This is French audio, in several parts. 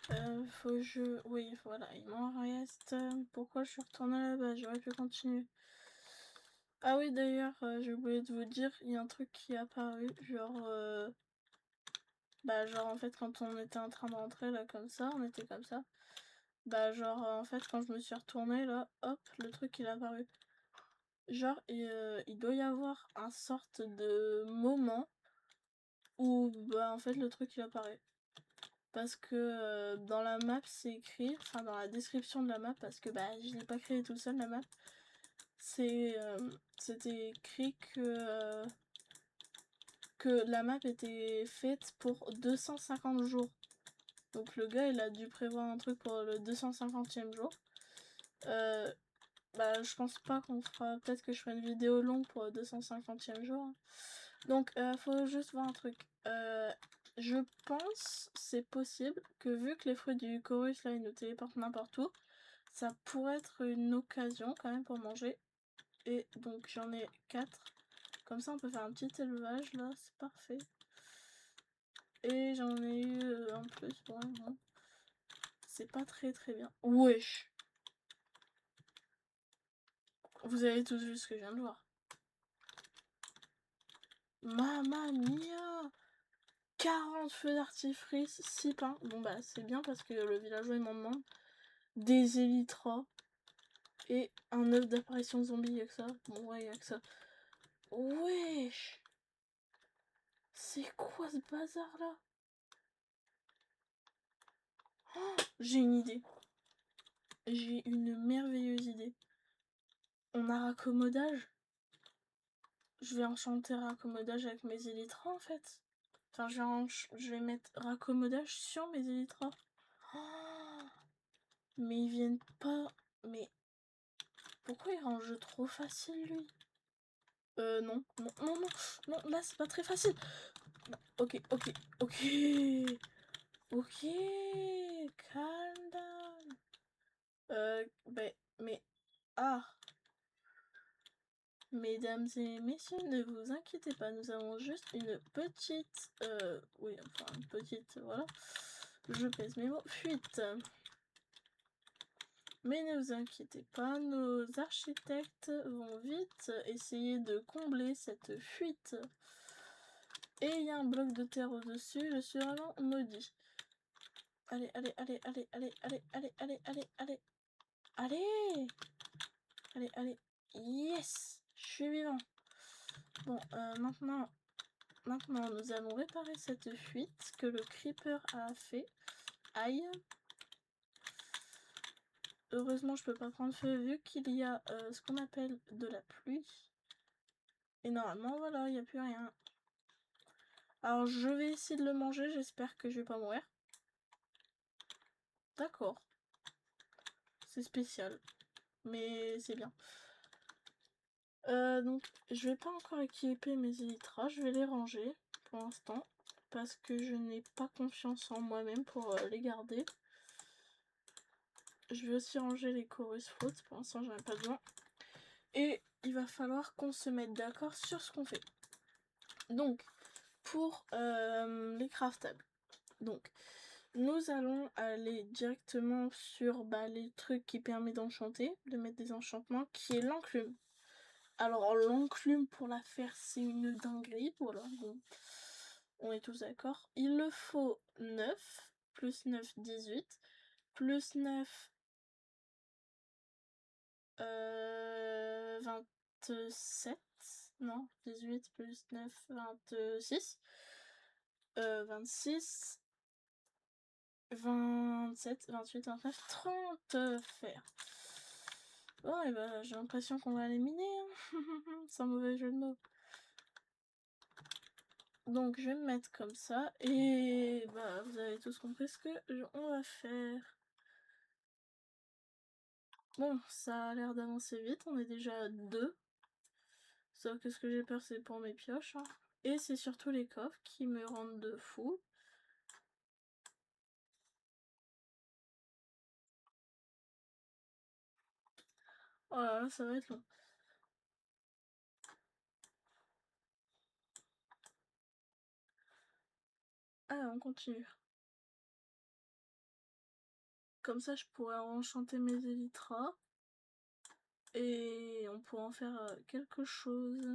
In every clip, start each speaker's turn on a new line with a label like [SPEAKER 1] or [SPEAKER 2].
[SPEAKER 1] Faut que je... Oui, voilà, il m'en reste. Pourquoi je suis retournée là-bas? J'aurais pu continuer. Ah oui, d'ailleurs, j'ai oublié de vous dire, il y a un truc qui est apparu, genre... Bah genre en fait quand on était en train de rentrer là comme ça, on était comme ça. Bah genre en fait quand je me suis retournée là, hop, le truc il est apparu. Genre il doit y avoir un sorte de moment où bah en fait le truc il apparaît. Parce que dans la map c'est écrit, enfin dans la description de la map, parce que bah je l'ai pas créé tout seul la map, c'était écrit que la map était faite pour 250 jours. Donc le gars il a dû prévoir un truc pour le 250e jour. Bah je pense pas qu'on fera, peut-être que je ferai une vidéo longue pour le 250e jour. Hein. Donc faut juste voir un truc. Je pense c'est possible que vu que les fruits du chorus là ils nous téléportent n'importe où, ça pourrait être une occasion quand même pour manger. Et donc j'en ai 4. Comme ça on peut faire un petit élevage là, c'est parfait. Et j'en ai eu en plus, bon. C'est pas très bien. Wesh. Vous avez tous vu ce que je viens de voir. Mamma mia, 40 feux d'artifice, 6 pains. Bon bah c'est bien parce que le villageois il m'en demande. Des élytras. Et un œuf d'apparition zombie, y'a que ça. Bon ouais, y'a que ça. Wesh. C'est quoi ce bazar là? Oh, j'ai une idée. J'ai une merveilleuse idée. On a raccommodage. Je vais enchanter raccommodage avec mes élytras en fait. Enfin, je vais mettre raccommodage sur mes élytras. Oh, mais ils viennent pas. Mais pourquoi il range trop facile lui? Non, là c'est pas très facile. Ok, ok. Ok, calm down. Mais. Ah. Mesdames et messieurs, ne vous inquiétez pas, nous avons juste une petite. Oui, enfin, une petite. Voilà. Je pèse mes mots. Fuite. Mais ne vous inquiétez pas, nos architectes vont vite essayer de combler cette fuite. Et il y a un bloc de terre au-dessus, je suis vraiment maudit. Allez. Yes, je suis vivant. Bon, maintenant, nous allons réparer cette fuite que le creeper a fait. Aïe. Heureusement, je peux pas prendre feu vu qu'il y a ce qu'on appelle de la pluie. Et normalement, voilà, il n'y a plus rien. Alors, je vais essayer de le manger. J'espère que je vais pas mourir. D'accord. C'est spécial. Mais c'est bien. Donc, je vais pas encore équiper mes élytras. Je vais les ranger pour l'instant. Parce que je n'ai pas confiance en moi-même pour les garder. Je vais aussi ranger les chorus fruits. Pour l'instant, j'en ai pas besoin. Et il va falloir qu'on se mette d'accord sur ce qu'on fait. Donc, pour les craftables. Donc, nous allons aller directement sur les trucs qui permettent d'enchanter, de mettre des enchantements, qui est l'enclume. Alors, l'enclume, pour la faire, c'est une dinguerie. Voilà, bon, on est tous d'accord. Il le faut 9, plus 9, 18, plus 9, 27, non, 18 plus 9, 26, 26, 27, 28, 29, 30 fer. Bon, et bah, j'ai l'impression qu'on va les miner, hein. Sans mauvais jeu de mots. Donc, je vais me mettre comme ça, et bah, vous avez tous compris ce que on va faire. Bon, ça a l'air d'avancer vite, on est déjà à 2. Sauf que ce que j'ai peur, c'est pour mes pioches. Hein. Et c'est surtout les coffres qui me rendent de fou. Oh là là, ça va être long. Ah, on continue. Comme ça, je pourrais enchanter mes élytras. Et on pourrait en faire quelque chose.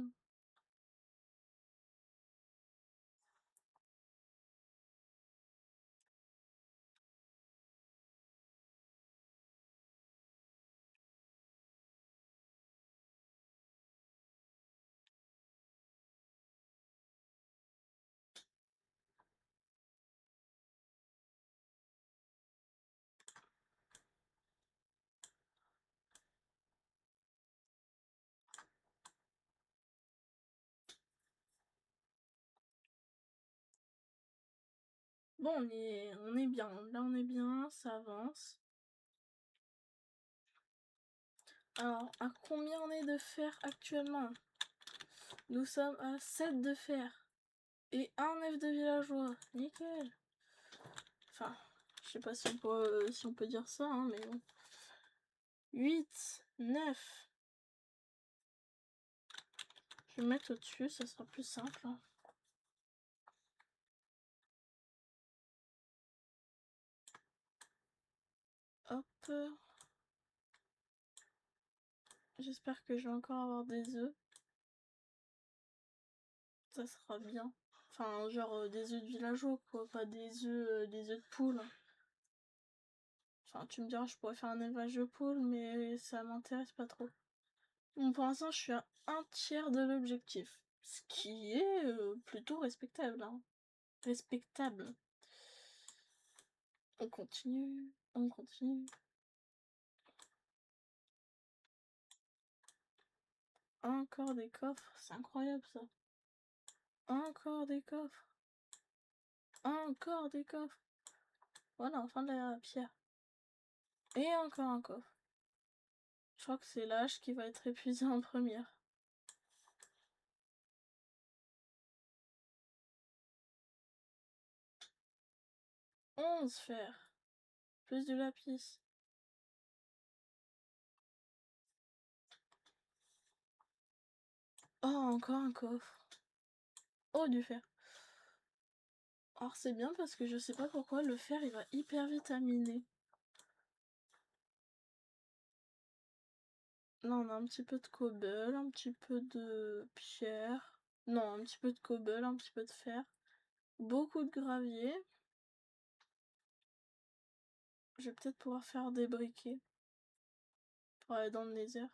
[SPEAKER 1] Bon, on est bien. Là, on est bien. Ça avance. Alors, à combien on est de fer actuellement? Nous sommes à 7 de fer. Et un œuf de villageois. Nickel. Enfin, je sais pas si on peut dire ça, hein, mais bon. 8, 9. Je vais mettre au-dessus, ça sera plus simple. Hop. J'espère que je vais encore avoir des œufs. Ça sera bien. Enfin, genre des œufs de villageois, quoi. Pas des œufs de poule. Enfin, tu me diras, je pourrais faire un élevage de poules, mais ça m'intéresse pas trop. Bon, pour l'instant, je suis à un tiers de l'objectif. Ce qui est plutôt respectable. Hein. Respectable. On continue. On continue. Encore des coffres. C'est incroyable, ça. Encore des coffres. Encore des coffres. Voilà, enfin de la pierre. Et encore un coffre. Je crois que c'est l'âge qui va être épuisé en première. « 11 fer. Plus du lapis. Oh, encore un coffre. Oh, du fer. Alors c'est bien parce que je sais pas pourquoi le fer il va hyper vite à miner. Là on a un petit peu de cobble, un petit peu de pierre. Non, un petit peu de cobble, un petit peu de fer. Beaucoup de gravier. Je vais peut-être pouvoir faire des briquets. Pour aller dans le nether.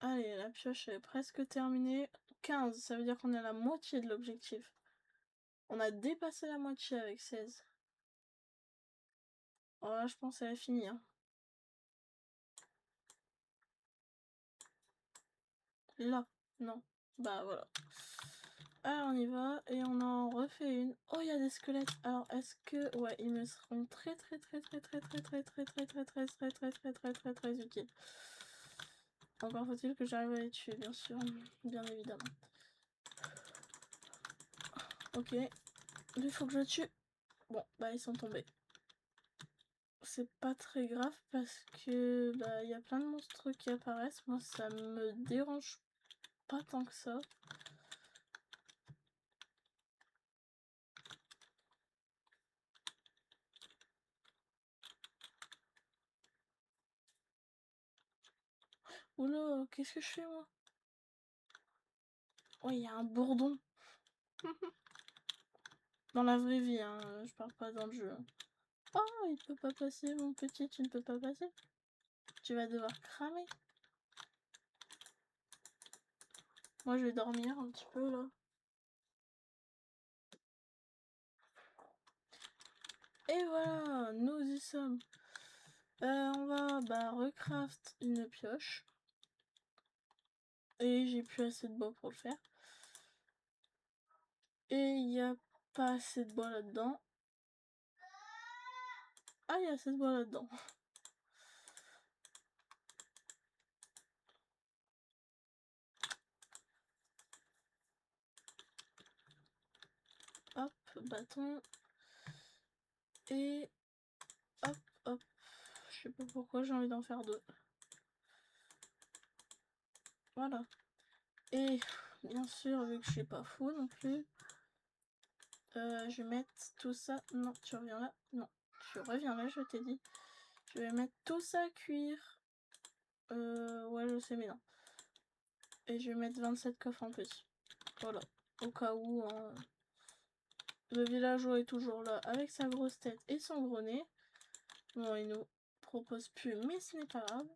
[SPEAKER 1] Allez, la pioche est presque terminée. 15, ça veut dire qu'on est à la moitié de l'objectif. On a dépassé la moitié avec 16. Alors là, je pense qu'elle va finir. Là, non. Bah voilà. Alors on y va et on en refait une. Oh, il y a des squelettes. Alors est-ce que... Ouais, ils me seront très utiles. Encore faut-il que j'arrive à les tuer, bien sûr. Bien évidemment. Ok. Il faut que je tue. Bon, bah ils sont tombés. C'est pas très grave parce que bah il y a plein de monstres qui apparaissent. Moi ça me dérange pas tant que ça. Oula, qu'est-ce que je fais moi? Oh, il y a un bourdon. Dans la vraie vie, hein, je parle pas dans le jeu. Oh, il peut pas passer, mon petit, tu ne peux pas passer. Tu vas devoir cramer. Moi, je vais dormir un petit peu, là. Et voilà, nous y sommes. On va recraft une pioche. Et j'ai plus assez de bois pour le faire. Et il n'y a pas assez de bois là-dedans. Ah, il y a assez de bois là-dedans. Hop, bâton. Et hop, hop. Je sais pas pourquoi j'ai envie d'en faire deux. Voilà. Et bien sûr, vu que je suis pas fou non plus. Je vais mettre tout ça. Non, tu reviens là. Non, tu reviens là, je t'ai dit. Je vais mettre tout ça à cuire. Ouais, je sais, mais non. Et je vais mettre 27 coffres en plus. Voilà. Au cas où, hein. Le villageois est toujours là avec sa grosse tête et son gros nez. Bon, il nous propose plus, mais ce n'est pas grave.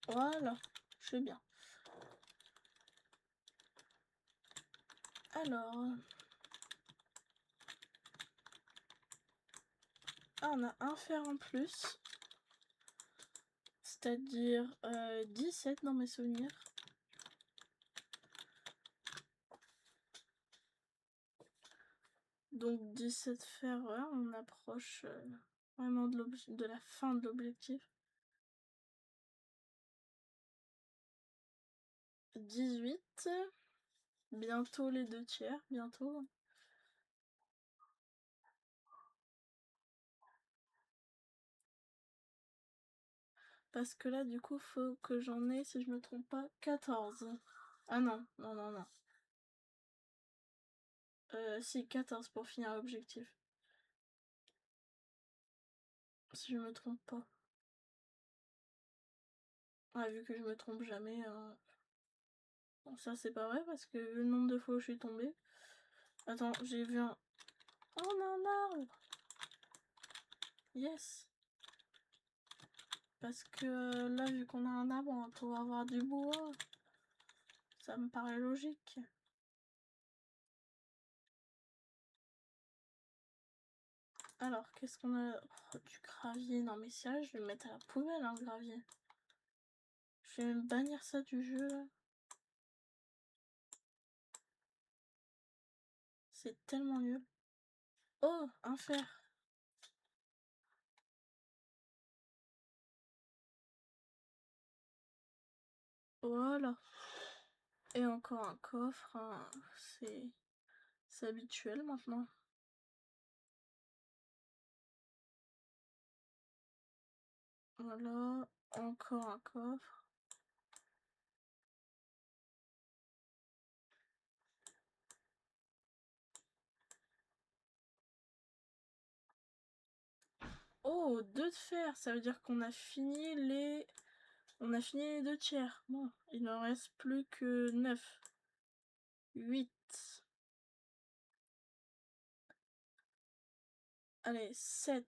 [SPEAKER 1] Voilà, je suis bien. Alors... Ah, on a un fer en plus. C'est-à-dire 17 dans mes souvenirs. Donc 17 fers, ouais, on approche vraiment de la fin de l'objectif. 18. Bientôt les 2/3, bientôt. Parce que là, du coup, faut que j'en ai, si je me trompe pas, 14. Ah non, non, non, non. Si, 14 pour finir l'objectif. Si je me trompe pas. Ouais, vu que je me trompe jamais. Bon, ça, c'est pas vrai parce que vu le nombre de fois où je suis tombée. Attends, j'ai vu un. Oh, on a un arbre! Yes! Parce que là, vu qu'on a un arbre, on va pouvoir avoir du bois. Ça me paraît logique. Alors, qu'est-ce qu'on a? Oh, du gravier. Non, mais sérieux, je vais le mettre à la poubelle, hein, le gravier. Je vais même bannir ça du jeu, là. C'est tellement nul. Oh, un fer. Voilà. Et encore un coffre. Hein. C'est habituel maintenant. Voilà. Encore un coffre. Oh, 2 de fer. Ça veut dire qu'on a fini les... On a fini les 2/3. Bon, il ne reste plus que 9. 8. Allez, 7.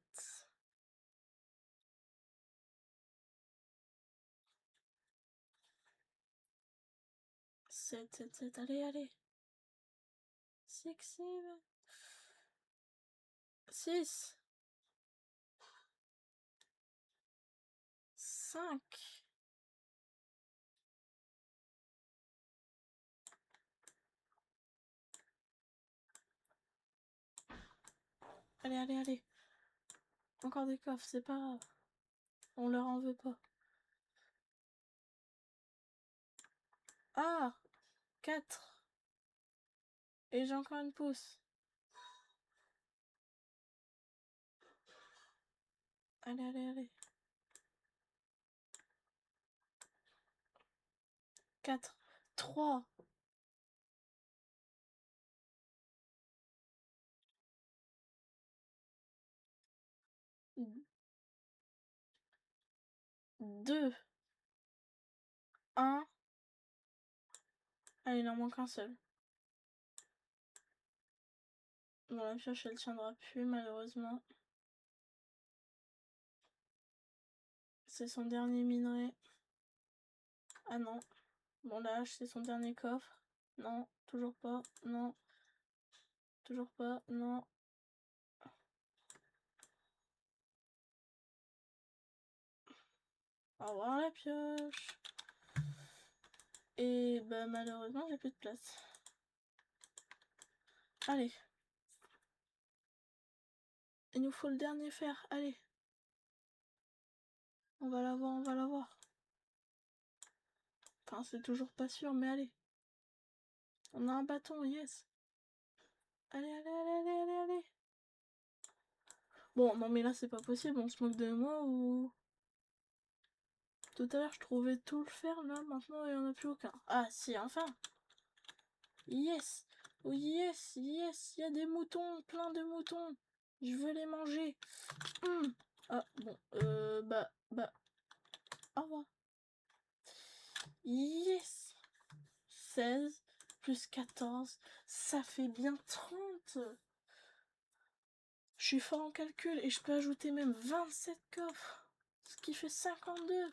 [SPEAKER 1] 7, 7, 7. Allez, allez. 6, 6. 5. Allez, allez, allez. Encore des coffres, c'est pas grave. On leur en veut pas. Ah, 4. Et j'ai encore une pousse. Allez, allez, allez. 4. 3. 2. 1. Allez, il en manque un seul. Bon, la pioche, elle tiendra plus, malheureusement. C'est son dernier minerai. Ah non. Bon, la hache, c'est son dernier coffre. Non, toujours pas. Non. Toujours pas. Non. Au revoir la pioche. Et bah malheureusement, j'ai plus de place. Allez. Il nous faut le dernier fer. Allez. On va l'avoir, on va l'avoir. Enfin, c'est toujours pas sûr, mais allez. On a un bâton, yes. Allez, allez, allez, allez, allez, allez. Bon, non mais là, c'est pas possible. On se moque de moi ou... Tout à l'heure, je trouvais tout le fer, là, maintenant, il n'y en a plus aucun. Ah, si, enfin. Yes. Oh, yes, yes, il y a des moutons, plein de moutons. Je veux les manger. Ah, bon, au revoir. Yes. 16 plus 14, ça fait bien 30. Je suis fort en calcul et je peux ajouter même 27 coffres, ce qui fait 52.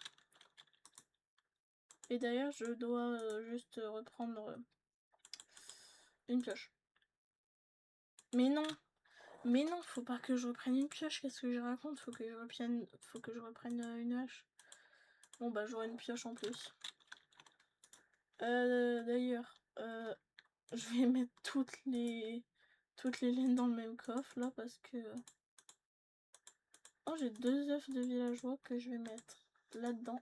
[SPEAKER 1] Et d'ailleurs, je dois juste reprendre une pioche. Mais non, faut pas que je reprenne une pioche, qu'est-ce que je raconte? Faut que je reprenne une hache. Bon bah j'aurai une pioche en plus. D'ailleurs, je vais mettre toutes les laines dans le même coffre là parce que... Oh, j'ai 2 œufs de villageois que je vais mettre là-dedans.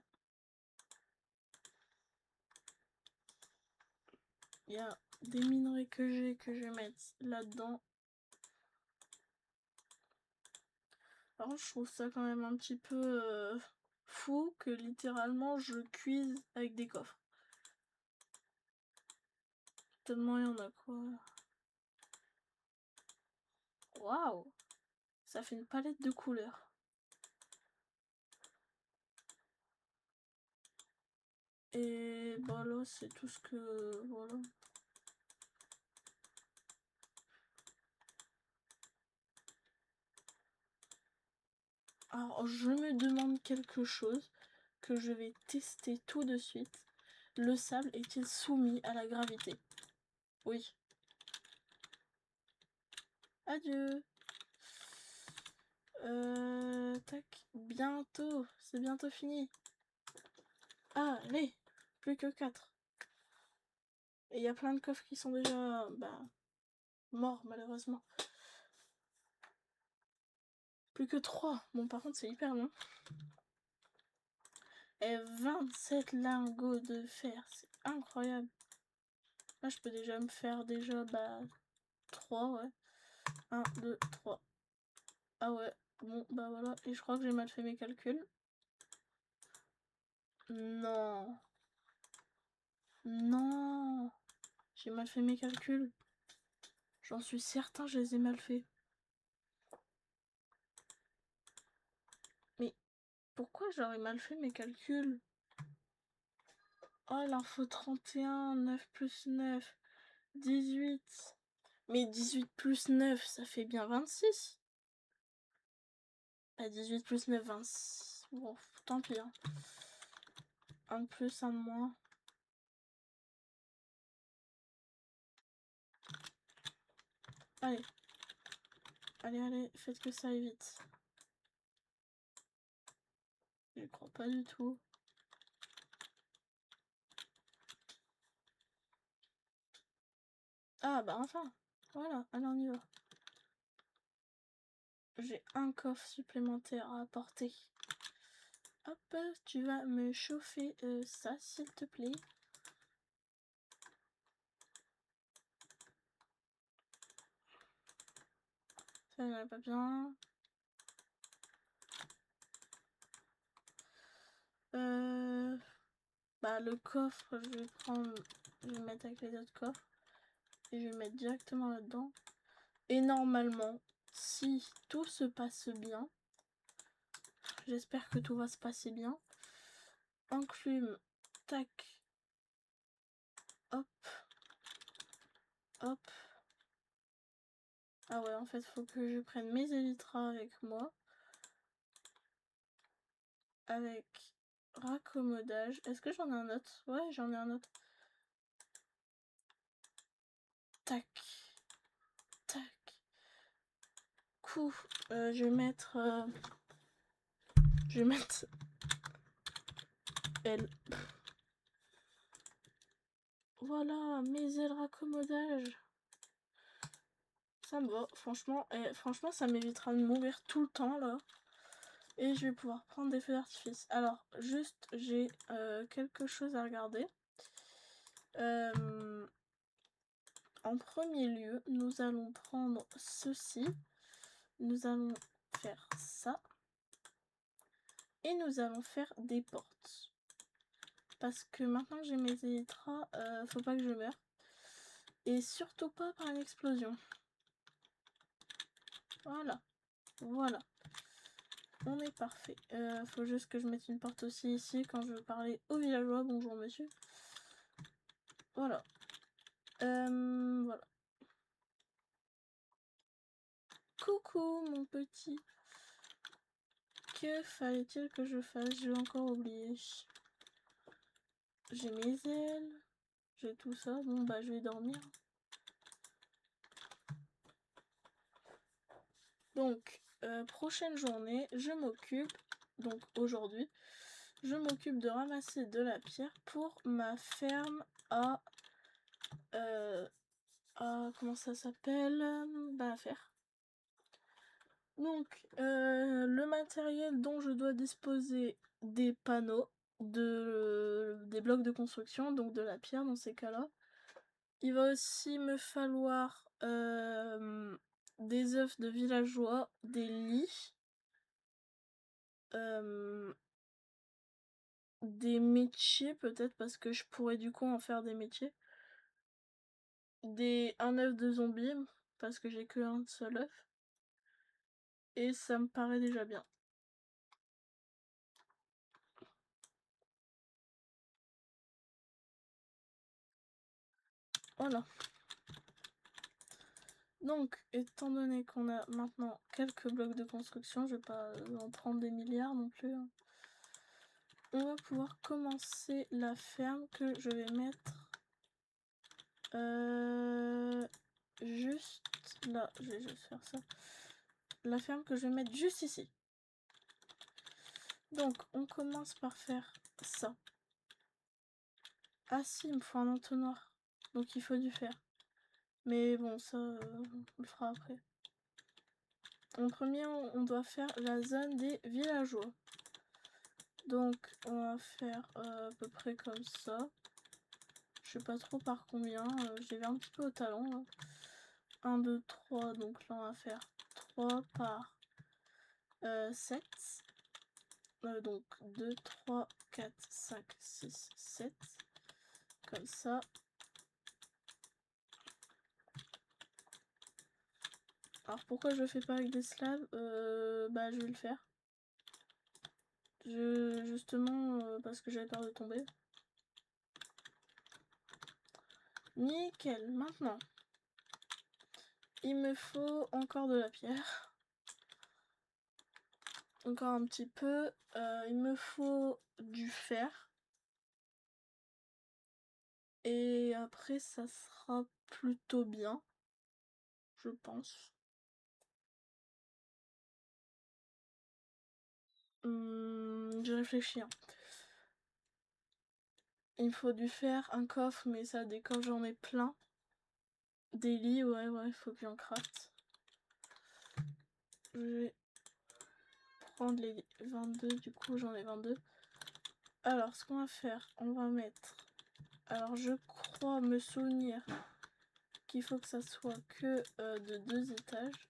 [SPEAKER 1] Il y a des minerais que je vais mettre là-dedans. Par contre, je trouve ça quand même un petit peu fou que littéralement je cuise avec des coffres. Tellement il y en a quoi. Waouh! Ça fait une palette de couleurs. Et bah là, c'est tout ce que... Voilà. Alors, je me demande quelque chose que je vais tester tout de suite. Le sable est-il soumis à la gravité? Oui. Adieu. Tac. Bientôt. C'est bientôt fini. Ah, allez. Plus que 4. Et il y a plein de coffres qui sont déjà... morts, malheureusement. Plus que 3. Bon, par contre, c'est hyper long. Et 27 lingots de fer. C'est incroyable. Là, je peux déjà me faire 3, ouais. 1, 2, 3. Ah ouais. Bon, bah voilà. Et je crois que j'ai mal fait mes calculs. Non. Non. J'ai mal fait mes calculs. J'en suis certain, je les ai mal faits. Mais pourquoi j'aurais mal fait mes calculs? Oh, il en faut 31. 9 plus 9. 18. Mais 18 plus 9, ça fait bien 26. Bah 18 plus 9, 26. Bon, tant pis. Hein. Un de plus, un de moins. Allez. Allez, allez, faites que ça aille vite. Je crois pas du tout. Ah bah enfin. Voilà, allez on y va. J'ai un coffre supplémentaire à apporter. Hop, tu vas me chauffer ça s'il te plaît. Ça ne va pas bien. Bah le coffre, je vais prendre, je vais le mettre avec les autres coffres et je vais le mettre directement là-dedans. Et normalement, si tout se passe bien, j'espère que tout va se passer bien. Enclume, tac, hop, hop. Ah ouais, en fait, faut que je prenne mes élytras avec moi. Avec raccommodage. Est-ce que j'en ai un autre? Ouais, j'en ai un autre. Tac. Tac. Coup. Je vais mettre... Je vais mettre... Elle. Voilà, mes ailes raccommodage. Ça me va, franchement. Et franchement, ça m'évitera de mourir tout le temps, là. Et je vais pouvoir prendre des feux d'artifice. Alors, juste, j'ai quelque chose à regarder. En premier lieu, nous allons prendre ceci. Nous allons faire ça. Et nous allons faire des portes. Parce que maintenant que j'ai mes élytras, faut pas que je meure. Et surtout pas par une explosion. Voilà. Voilà. On est parfait. Faut juste que je mette une porte aussi ici quand je veux parler aux villageois. Bonjour monsieur. Voilà. Voilà. Coucou mon petit. Que fallait-il que je fasse? J'ai encore oublié. J'ai mes ailes. J'ai tout ça. Bon bah je vais dormir. Donc, prochaine journée, je m'occupe, donc aujourd'hui, je m'occupe de ramasser de la pierre pour ma ferme à comment ça s'appelle? Bah, à faire. Donc, le matériel dont je dois disposer des panneaux, des blocs de construction, donc de la pierre dans ces cas-là. Il va aussi me falloir des œufs de villageois, des lits, des métiers peut-être parce que je pourrais du coup en faire des métiers. Un œuf de zombie parce que j'ai que un seul œuf. Et ça me paraît déjà bien. Voilà. Donc, étant donné qu'on a maintenant quelques blocs de construction, je vais pas en prendre des milliards non plus, hein. On va pouvoir commencer la ferme que je vais mettre juste là. Je vais juste faire ça. La ferme que je vais mettre juste ici. Donc, on commence par faire ça. Ah si, il me faut un entonnoir. Donc il faut du fer. Mais bon, ça, on le fera après. En premier, on doit faire la zone des villageois. Donc, on va faire à peu près comme ça. Je sais pas trop par combien. J'y vais un petit peu au talent, là. 1, 2, 3. Donc là, on va faire 3 par 7. Donc 2, 3, 4, 5, 6, 7. Comme ça. Alors pourquoi je le fais pas avec des slabs? Bah je vais le faire. Justement parce que j'avais peur de tomber. Nickel, maintenant. Il me faut encore de la pierre. Encore un petit peu. Il me faut du fer. Et après ça sera plutôt bien. Je pense. Je réfléchis, hein. Il me faut du fer, un coffre, mais ça, des coffres, j'en ai plein. Des lits, ouais, il faut que j'en crafte. Je vais prendre les 22, du coup, j'en ai 22. Alors, ce qu'on va faire, on va mettre... Alors, je crois me souvenir qu'il faut que ça soit que de 2 étages.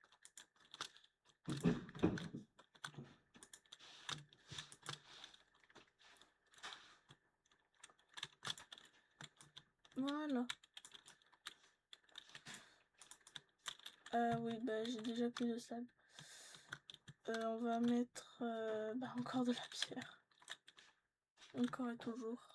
[SPEAKER 1] Voilà. Oui, bah j'ai déjà plus de sable. On va mettre encore de la pierre. Encore et toujours.